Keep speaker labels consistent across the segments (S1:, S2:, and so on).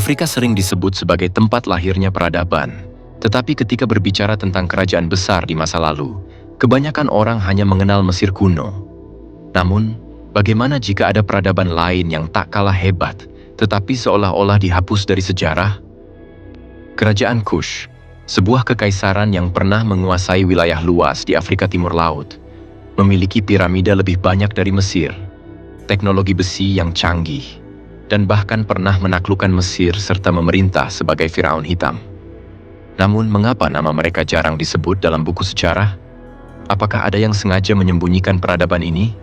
S1: Afrika sering disebut sebagai tempat lahirnya peradaban, tetapi ketika berbicara tentang kerajaan besar di masa lalu, kebanyakan orang hanya mengenal Mesir kuno. Namun, bagaimana jika ada peradaban lain yang tak kalah hebat, tetapi seolah-olah dihapus dari sejarah? Kerajaan Kush, sebuah kekaisaran yang pernah menguasai wilayah luas di Afrika Timur Laut, memiliki piramida lebih banyak dari Mesir, teknologi besi yang canggih, dan bahkan pernah menaklukkan Mesir serta memerintah sebagai Firaun Hitam. Namun, mengapa nama mereka jarang disebut dalam buku sejarah? Apakah ada yang sengaja menyembunyikan peradaban ini?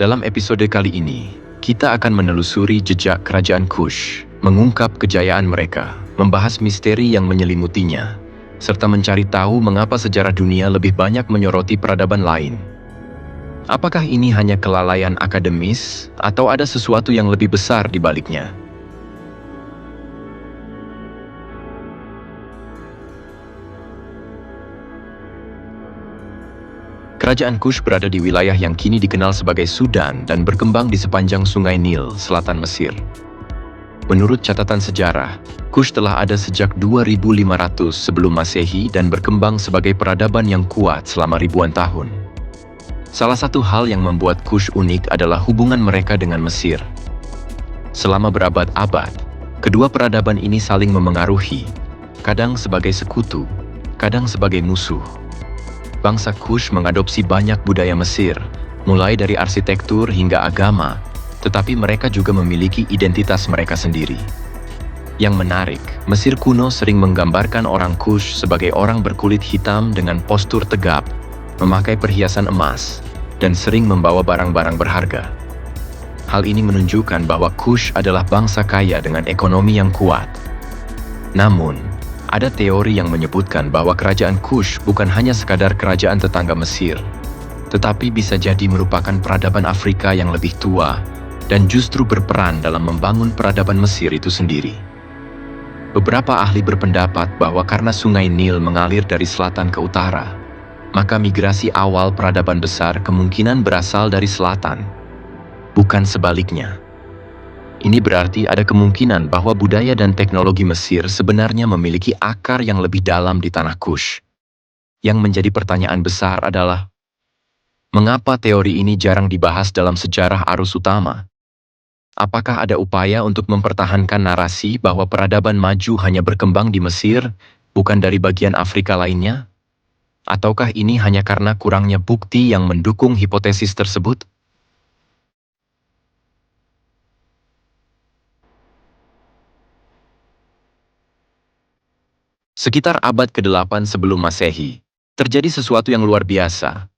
S1: Dalam episode kali ini, kita akan menelusuri jejak kerajaan Kush, mengungkap kejayaan mereka, membahas misteri yang menyelimutinya, serta mencari tahu mengapa sejarah dunia lebih banyak menyoroti peradaban lain. Apakah ini hanya kelalaian akademis, atau ada sesuatu yang lebih besar di baliknya? Kerajaan Kush berada di wilayah yang kini dikenal sebagai Sudan dan berkembang di sepanjang Sungai Nil, selatan Mesir. Menurut catatan sejarah, Kush telah ada sejak 2500 sebelum Masehi dan berkembang sebagai peradaban yang kuat selama ribuan tahun. Salah satu hal yang membuat Kush unik adalah hubungan mereka dengan Mesir. Selama berabad-abad, kedua peradaban ini saling memengaruhi, kadang sebagai sekutu, kadang sebagai musuh. Bangsa Kush mengadopsi banyak budaya Mesir, mulai dari arsitektur hingga agama, tetapi mereka juga memiliki identitas mereka sendiri. Yang menarik, Mesir kuno sering menggambarkan orang Kush sebagai orang berkulit hitam dengan postur tegap, memakai perhiasan emas, dan sering membawa barang-barang berharga. Hal ini menunjukkan bahwa Kush adalah bangsa kaya dengan ekonomi yang kuat. Namun, ada teori yang menyebutkan bahwa kerajaan Kush bukan hanya sekadar kerajaan tetangga Mesir, tetapi bisa jadi merupakan peradaban Afrika yang lebih tua dan justru berperan dalam membangun peradaban Mesir itu sendiri. Beberapa ahli berpendapat bahwa karena Sungai Nil mengalir dari selatan ke utara, maka migrasi awal peradaban besar kemungkinan berasal dari selatan, bukan sebaliknya. Ini berarti ada kemungkinan bahwa budaya dan teknologi Mesir sebenarnya memiliki akar yang lebih dalam di tanah Kush. Yang menjadi pertanyaan besar adalah, mengapa teori ini jarang dibahas dalam sejarah arus utama? Apakah ada upaya untuk mempertahankan narasi bahwa peradaban maju hanya berkembang di Mesir, bukan dari bagian Afrika lainnya? Ataukah ini hanya karena kurangnya bukti yang mendukung hipotesis tersebut? Sekitar abad ke-8 sebelum Masehi, terjadi sesuatu yang luar biasa.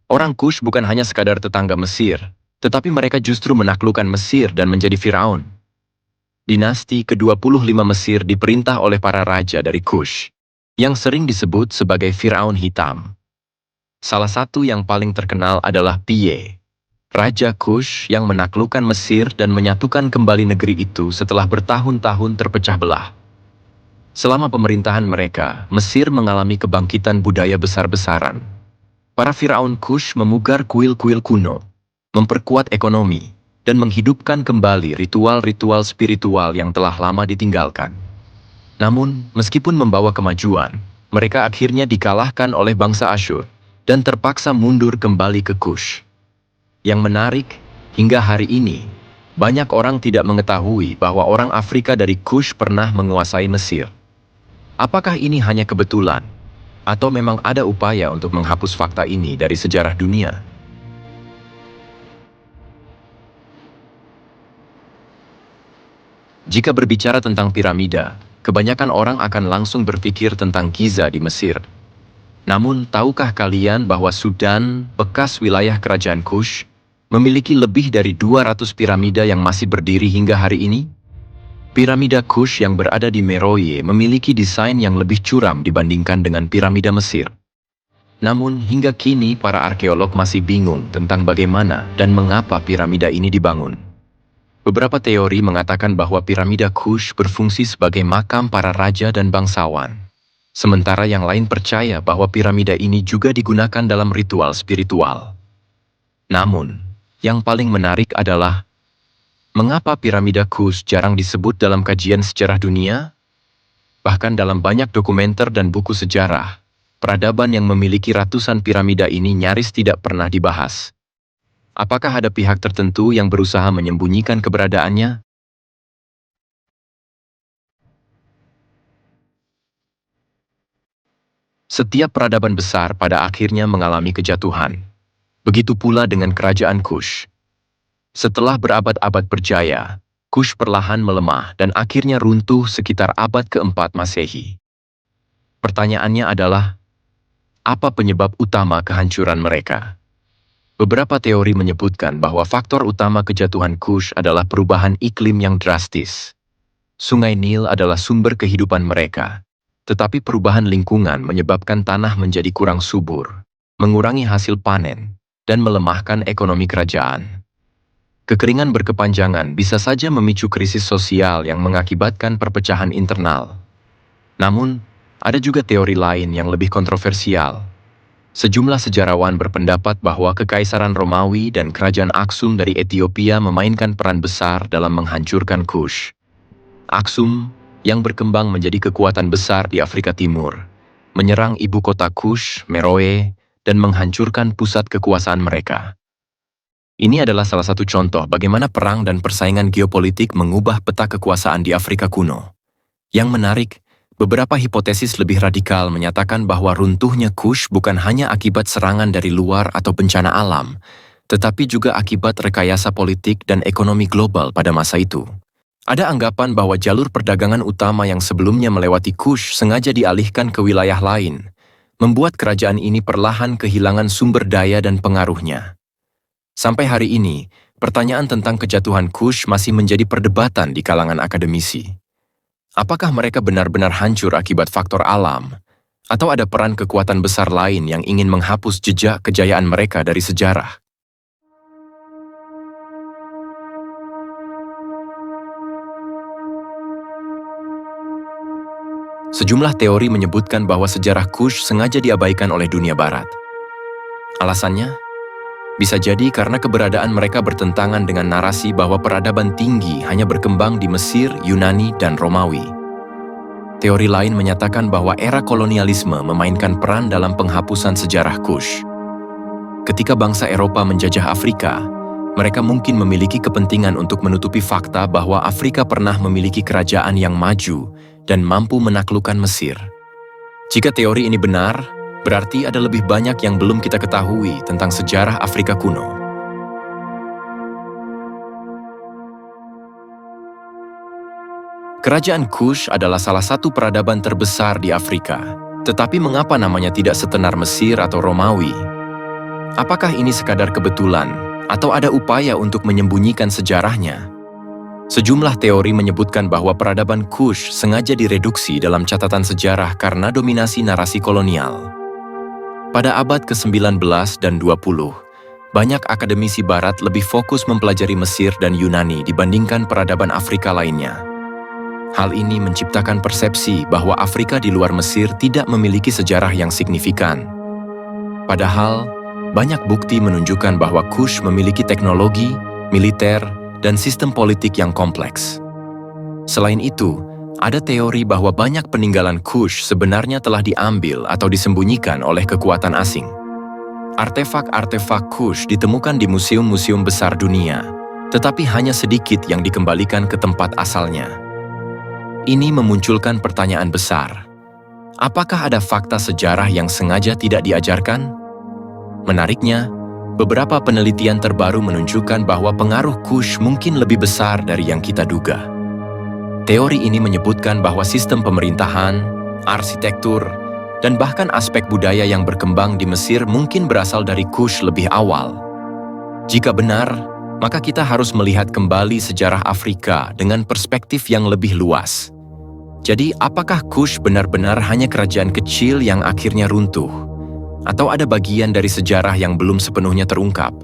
S1: Orang Kush bukan hanya sekadar tetangga Mesir, tetapi mereka justru menaklukkan Mesir dan menjadi Firaun. Dinasti ke-25 Mesir diperintah oleh para raja dari Kush, yang sering disebut sebagai Firaun Hitam. Salah satu yang paling terkenal adalah Piye, Raja Kush yang menaklukkan Mesir dan menyatukan kembali negeri itu setelah bertahun-tahun terpecah belah. Selama pemerintahan mereka, Mesir mengalami kebangkitan budaya besar-besaran. Para Firaun Kush memugar kuil-kuil kuno, memperkuat ekonomi, dan menghidupkan kembali ritual-ritual spiritual yang telah lama ditinggalkan. Namun, meskipun membawa kemajuan, mereka akhirnya dikalahkan oleh bangsa Asyur dan terpaksa mundur kembali ke Kush. Yang menarik, hingga hari ini, banyak orang tidak mengetahui bahwa orang Afrika dari Kush pernah menguasai Mesir. Apakah ini hanya kebetulan, atau memang ada upaya untuk menghapus fakta ini dari sejarah dunia? Jika berbicara tentang piramida, kebanyakan orang akan langsung berpikir tentang Giza di Mesir. Namun, tahukah kalian bahwa Sudan, bekas wilayah kerajaan Kush, memiliki lebih dari 200 piramida yang masih berdiri hingga hari ini? Piramida Kush yang berada di Meroye memiliki desain yang lebih curam dibandingkan dengan piramida Mesir. Namun, hingga kini para arkeolog masih bingung tentang bagaimana dan mengapa piramida ini dibangun. Beberapa teori mengatakan bahwa piramida Kush berfungsi sebagai makam para raja dan bangsawan. Sementara yang lain percaya bahwa piramida ini juga digunakan dalam ritual spiritual. Namun, yang paling menarik adalah Mengapa piramida Kush jarang disebut dalam kajian sejarah dunia? Bahkan dalam banyak dokumenter dan buku sejarah, peradaban yang memiliki ratusan piramida ini nyaris tidak pernah dibahas. Apakah ada pihak tertentu yang berusaha menyembunyikan keberadaannya? Setiap peradaban besar pada akhirnya mengalami kejatuhan. Begitu pula dengan kerajaan Kush. Setelah berabad-abad berjaya, Kush perlahan melemah dan akhirnya runtuh sekitar abad keempat Masehi. Pertanyaannya adalah, apa penyebab utama kehancuran mereka? Beberapa teori menyebutkan bahwa faktor utama kejatuhan Kush adalah perubahan iklim yang drastis. Sungai Nil adalah sumber kehidupan mereka, tetapi perubahan lingkungan menyebabkan tanah menjadi kurang subur, mengurangi hasil panen, dan melemahkan ekonomi kerajaan. Kekeringan berkepanjangan bisa saja memicu krisis sosial yang mengakibatkan perpecahan internal. Namun, ada juga teori lain yang lebih kontroversial. Sejumlah sejarawan berpendapat bahwa Kekaisaran Romawi dan Kerajaan Aksum dari Ethiopia memainkan peran besar dalam menghancurkan Kush. Aksum, yang berkembang menjadi kekuatan besar di Afrika Timur, menyerang ibu kota Kush, Meroe, dan menghancurkan pusat kekuasaan mereka. Ini adalah salah satu contoh bagaimana perang dan persaingan geopolitik mengubah peta kekuasaan di Afrika kuno. Yang menarik, beberapa hipotesis lebih radikal menyatakan bahwa runtuhnya Kush bukan hanya akibat serangan dari luar atau bencana alam, tetapi juga akibat rekayasa politik dan ekonomi global pada masa itu. Ada anggapan bahwa jalur perdagangan utama yang sebelumnya melewati Kush sengaja dialihkan ke wilayah lain, membuat kerajaan ini perlahan kehilangan sumber daya dan pengaruhnya. Sampai hari ini, pertanyaan tentang kejatuhan Kush masih menjadi perdebatan di kalangan akademisi. Apakah mereka benar-benar hancur akibat faktor alam, atau ada peran kekuatan besar lain yang ingin menghapus jejak kejayaan mereka dari sejarah? Sejumlah teori menyebutkan bahwa sejarah Kush sengaja diabaikan oleh dunia barat. Alasannya? Bisa jadi karena keberadaan mereka bertentangan dengan narasi bahwa peradaban tinggi hanya berkembang di Mesir, Yunani, dan Romawi. Teori lain menyatakan bahwa era kolonialisme memainkan peran dalam penghapusan sejarah Kush. Ketika bangsa Eropa menjajah Afrika, mereka mungkin memiliki kepentingan untuk menutupi fakta bahwa Afrika pernah memiliki kerajaan yang maju dan mampu menaklukkan Mesir. Jika teori ini benar, berarti ada lebih banyak yang belum kita ketahui tentang sejarah Afrika kuno. Kerajaan Kush adalah salah satu peradaban terbesar di Afrika. Tetapi mengapa namanya tidak setenar Mesir atau Romawi? Apakah ini sekadar kebetulan, atau ada upaya untuk menyembunyikan sejarahnya? Sejumlah teori menyebutkan bahwa peradaban Kush sengaja direduksi dalam catatan sejarah karena dominasi narasi kolonial. Pada abad ke-19 dan 20, banyak akademisi barat lebih fokus mempelajari Mesir dan Yunani dibandingkan peradaban Afrika lainnya. Hal ini menciptakan persepsi bahwa Afrika di luar Mesir tidak memiliki sejarah yang signifikan. Padahal, banyak bukti menunjukkan bahwa Kush memiliki teknologi, militer, dan sistem politik yang kompleks. Selain itu, ada teori bahwa banyak peninggalan Kush sebenarnya telah diambil atau disembunyikan oleh kekuatan asing. Artefak-artefak Kush ditemukan di museum-museum besar dunia, tetapi hanya sedikit yang dikembalikan ke tempat asalnya. Ini memunculkan pertanyaan besar. Apakah ada fakta sejarah yang sengaja tidak diajarkan? Menariknya, beberapa penelitian terbaru menunjukkan bahwa pengaruh Kush mungkin lebih besar dari yang kita duga. Teori ini menyebutkan bahwa sistem pemerintahan, arsitektur, dan bahkan aspek budaya yang berkembang di Mesir mungkin berasal dari Kush lebih awal. Jika benar, maka kita harus melihat kembali sejarah Afrika dengan perspektif yang lebih luas. Jadi, apakah Kush benar-benar hanya kerajaan kecil yang akhirnya runtuh? Atau ada bagian dari sejarah yang belum sepenuhnya terungkap?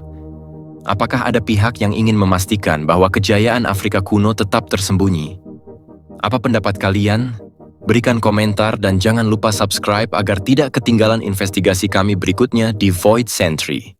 S1: Apakah ada pihak yang ingin memastikan bahwa kejayaan Afrika kuno tetap tersembunyi? Apa pendapat kalian? Berikan komentar dan jangan lupa subscribe agar tidak ketinggalan investigasi kami berikutnya di Void Century.